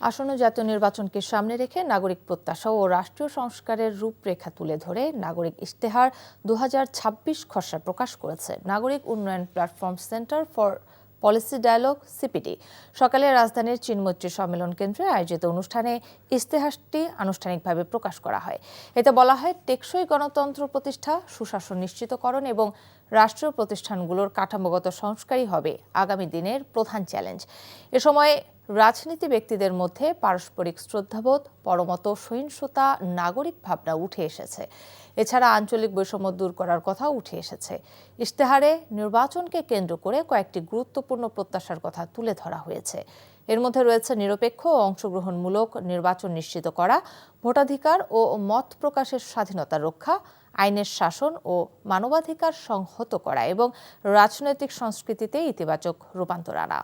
আসন্ন জাতীয় নির্বাচনকে সামনে রেখে নাগরিক প্রত্যাশা ও রাষ্ট্রীয় সংস্কারের রূপরেখা তুলে ধরে নাগরিক ইশতেহার ২০২৬ খসড়া প্রকাশ করেছে নাগরিক উন্নয়ন platform centre for policy dialogue CPD. সকালে রাজধানীর চিনমৈত্রী সম্মেলন কেন্দ্রে আয়োজিত অনুষ্ঠানে ইশতেহারটি আনুষ্ঠানিকভাবে প্রকাশ করা হয়। এতে বলা হয়, টেকসই গণতন্ত্র প্রতিষ্ঠা, সুশাসন নিশ্চিতকরণ এবং রাষ্ট্রীয় প্রতিষ্ঠানগুলোর কাঠামোগত সংস্কারই হবে আগামী দিনের প্রধান চ্যালেঞ্জ। এ সময় রাজনীতি ব্যক্তিদের মধ্যে পারস্পরিক শ্রদ্ধাবোধ, পরমত সহিংসতা, নাগরিক ভাবনা উঠে এসেছে। এছাড়া আঞ্চলিক বৈষম্য দূর করার কথাও উঠে এসেছে। ইশতেহারে নির্বাচনকে কেন্দ্র করে কয়েকটি গুরুত্বপূর্ণ প্রত্যাশার কথা তুলে ধরা হয়েছে। এর মধ্যে রয়েছে নিরপেক্ষ ও অংশগ্রহণমূলক নির্বাচন নিশ্চিত করা, ভোটাধিকার ও মত প্রকাশের স্বাধীনতা রক্ষা, আইনের শাসন ও মানবাধিকার সংহত করা এবং রাজনৈতিক সংস্কৃতিতে ইতিবাচক রূপান্তর আনা।